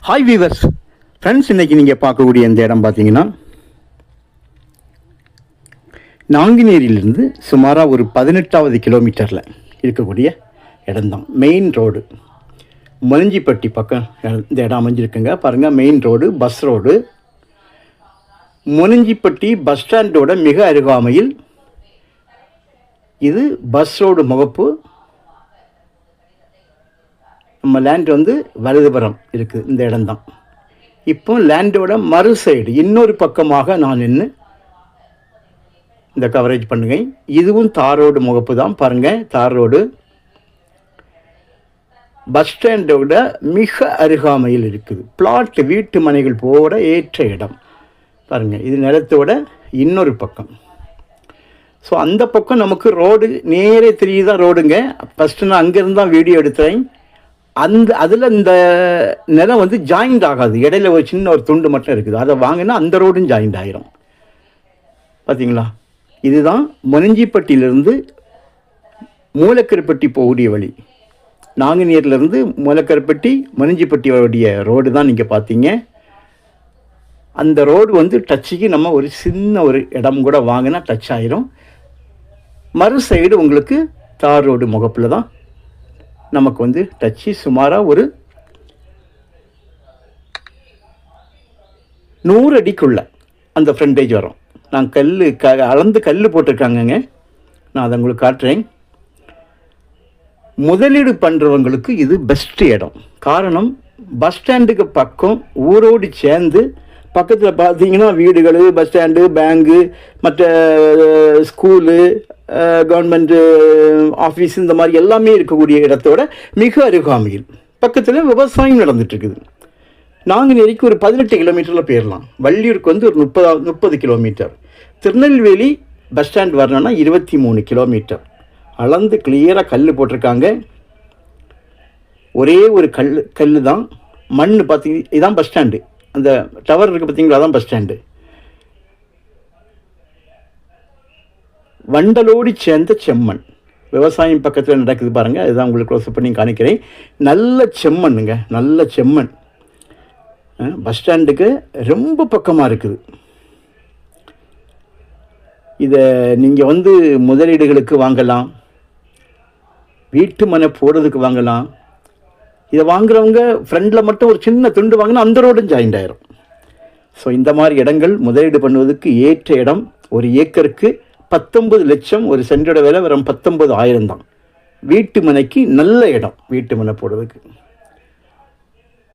Hi viewers friends, இன்றைக்கி நீங்கள் பார்க்கக்கூடிய இந்த இடம் பார்த்தீங்கன்னா நாங்குநேரியிலிருந்து சுமாராக ஒரு 18வது கிலோமீட்டரில் இருக்கக்கூடிய இடம்தான். மெயின் ரோடு மொனஞ்சிப்பட்டி பக்கம் இந்த இடம் அமைஞ்சிருக்குங்க. பாருங்கள், main road, bus road. Monanjipatti bus ஸ்டாண்டோட மிக அருகாமையில் இது பஸ் ரோடு முகப்பு. நம்ம லேண்ட் வந்து வலதுபுறம் இருக்குது இந்த இடம்தான். இப்போ லேண்டோட மறு சைடு இன்னொரு பக்கமாக நான் நின்று இந்த கவரேஜ் பண்ணுங்க. இதுவும் தார் ரோடு முகப்பு தான். பாருங்கள், தார் ரோடு பஸ் ஸ்டாண்டோட மிக அருகாமையில் இருக்குது. பிளாட் வீட்டு மனைகள் போட ஏற்ற இடம். பாருங்கள், இது நிலத்தோட இன்னொரு பக்கம். ஸோ அந்த பக்கம் நமக்கு ரோடு நேரே தெரியுதான் ரோடுங்க. ஃபஸ்ட்டு நான் அங்கேருந்து தான் வீடியோ எடுத்தேன். அதில் இந்த நிலம் வந்து ஜாயிண்ட் ஆகாது. இடையில ஒரு சின்ன ஒரு துண்டு மட்டும் இருக்குது. அதை வாங்கினா அந்த ரோடும் ஜாயிண்ட் ஆகிரும். பார்த்தீங்களா, இதுதான் மொனஞ்சிப்பட்டியிலிருந்து மூலக்கருப்பட்டி போகக்கூடிய வழி. நாங்குநேரிலிருந்து மூலக்கருப்பட்டி மொனஞ்சிப்பட்டியோடைய ரோடு தான் நீங்கள் பார்த்தீங்க. அந்த ரோடு வந்து டச்சுக்கு நம்ம ஒரு சின்ன ஒரு இடம் கூட வாங்கினா டச் ஆகிரும். மறு சைடு உங்களுக்கு தார் ரோடு முகப்பில் தான் நமக்கு வந்து டச்சு. சுமாராக ஒரு 100 அடிக்குள்ள அந்த ஃப்ரண்டேஜ் வரும். நான் அளந்து கல் போட்டிருக்காங்கங்க. நான் அதை உங்களுக்கு காட்டுறேன். முதலீடு பண்ணுறவங்களுக்கு இது பெஸ்ட்டு இடம். காரணம், பஸ் ஸ்டாண்டுக்கு பக்கம் ஊரோடு சேர்ந்து பக்கத்தில் பார்த்தீங்கன்னா வீடுகள், பஸ் ஸ்டாண்டு, பேங்கு, மற்ற ஸ்கூலு, கவர்மெண்ட்டு ஆஃபீஸ், இந்த மாதிரி எல்லாமே இருக்கக்கூடிய இடத்தோட மிக அருகாமையில் பக்கத்தில் விவசாயம் நடந்துகிட்ருக்குது. நாங்குநேரிக்கு ஒரு 18 கிலோமீட்டரில் போயிடலாம். வள்ளியூருக்கு வந்து ஒரு 30 கிலோமீட்டர். திருநெல்வேலி பஸ் ஸ்டாண்ட் வரணும்னா 23 கிலோமீட்டர். அளந்து கிளியராக கல் போட்டிருக்காங்க. ஒரே ஒரு கல் தான். மண் பார்த்தீங்க, இதுதான் பஸ் ஸ்டாண்டு. அந்த டவர் இருக்குது பார்த்தீங்களா, அதான் பஸ் ஸ்டாண்டு. வண்டலோடு சேர்ந்த செம்மண். விவசாயம் பக்கத்தில் நடக்குது பாருங்கள். அதுதான் உங்களுக்கு க்ளோஸ் பண்ணி காணிக்கிறேன். நல்ல செம்மண்ணுங்க, நல்ல செம்மண். பஸ் ஸ்டாண்டுக்கு ரொம்ப பக்கமாக இருக்குது. இதை நீங்கள் வந்து முதலீடுகளுக்கு வாங்கலாம், வீட்டு மனை போடுறதுக்கு வாங்கலாம். இதை வாங்குறவங்க ஃப்ரெண்டில் மட்டும் ஒரு சின்ன துண்டு வாங்கினா அந்த ரோடும் ஜாயிண்ட் ஆயிரும். ஸோ இந்த மாதிரி இடங்கள் முதலீடு பண்ணுவதற்கு ஏற்ற இடம். ஒரு ஏக்கருக்கு 19 லட்சம். ஒரு சென்டோட விலை வெறும் 19,000 தான். வீட்டு மனைக்கு நல்ல இடம், வீட்டு மனை போடுறதுக்கு.